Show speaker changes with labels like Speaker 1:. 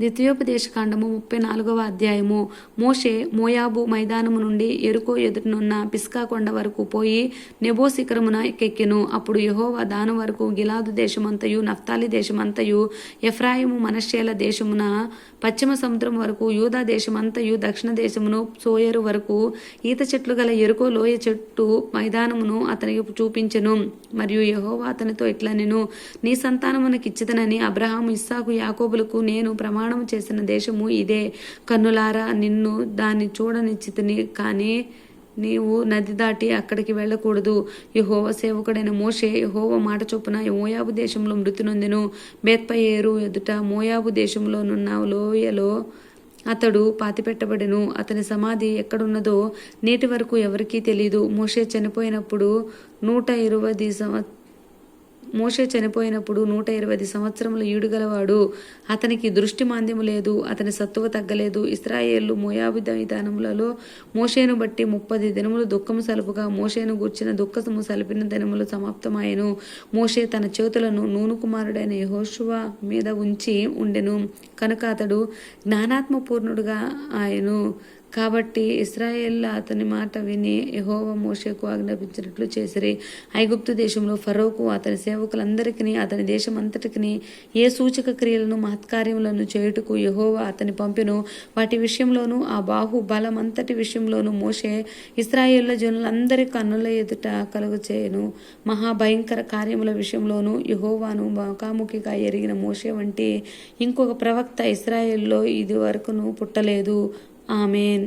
Speaker 1: ద్వితీయోపదేశకాండము 34వ అధ్యాయము. మోషే మోయాబు మైదానము నుండి యెరికో ఎదుటనున్న పిస్కా కొండ వరకు పోయి నెబో శిఖరమున ఎక్కెను. అప్పుడు యెహోవా దాను వరకు గిలాదు దేశమంతయు, నఫ్తాలి దేశమంతయు, ఎఫ్రాయిము మనష్షేల దేశమున పశ్చిమ సముద్రం వరకు, యూదా దేశమంతయు, దక్షిణ దేశమును సోయరు వరకు ఈత చెట్లు గల యెరికో లోయ చెట్టు మైదానమును అతనికి చూపించెను. మరియు యెహోవా అతనితో ఇట్లనెను, నీ సంతానమునకిచ్చిదనని అబ్రహాము, ఇస్సాకు, యాకోబులకు నేను ప్రమాణం చేసిన దేశము ఇదే. కన్నులారా నిన్ను దాన్ని చూడనిచ్చితిని, కానీ నీవు నది దాటి అక్కడికి వెళ్ళకూడదు. యెహోవా సేవకుడైన మోషే యెహోవా మాట చొప్పున మోయాబు దేశంలో మృతి నొందెను. బేత్పయేరు ఎదుట మోయాబు దేశంలోనున్న లోయలో అతడు పాతిపెట్టబడెను. అతని సమాధి ఎక్కడున్నదో నేటి వరకు ఎవరికీ తెలియదు. మోషే చనిపోయినప్పుడు 120 సంవత్సరములు ఈడుగలవాడు. అతనికి దృష్టి మాంద్యము లేదు, అతని సత్తువ తగ్గలేదు. ఇశ్రాయేలు మోయాబు మైదానములలో మోషేను బట్టి 30 దినములు దుఃఖము సలుపుగా మోషేను గూర్చిన దుఃఖము సలిపిన దినములు సమాప్తమాయెను. మోషే తన చేతులను నూను కుమారుడైన యెహోషువ మీద ఉంచి ఉండెను కనుక అతడు జ్ఞానాత్మ పూర్ణుడుగా ఆయను. కాబట్టి ఇశ్రాయేలు అతని మాట విని యెహోవా మోషేకు ఆజ్ఞాపించినట్లు చేసిరి. ఐగుప్తు దేశంలో ఫరోకు అతని సేవకులందరికీ అతని దేశం అంతటికి ఏ సూచక క్రియలను మహత్కార్యములను చేయుటకు యెహోవా అతని పంపెను వాటి విషయంలోనూ ఆ బాహు బలమంతటి విషయంలోనూ మోషే ఇశ్రాయేలు జనులందరి కన్నుల ఎదుట కలుగచేయను. మహాభయంకర కార్యముల విషయంలోనూ యెహోవాను ముఖాముఖిగా ఎరిగిన మోషే వంటి ఇంకొక ప్రవక్త ఇశ్రాయేలులో ఇది వరకును పుట్టలేదు. ఆమేన్.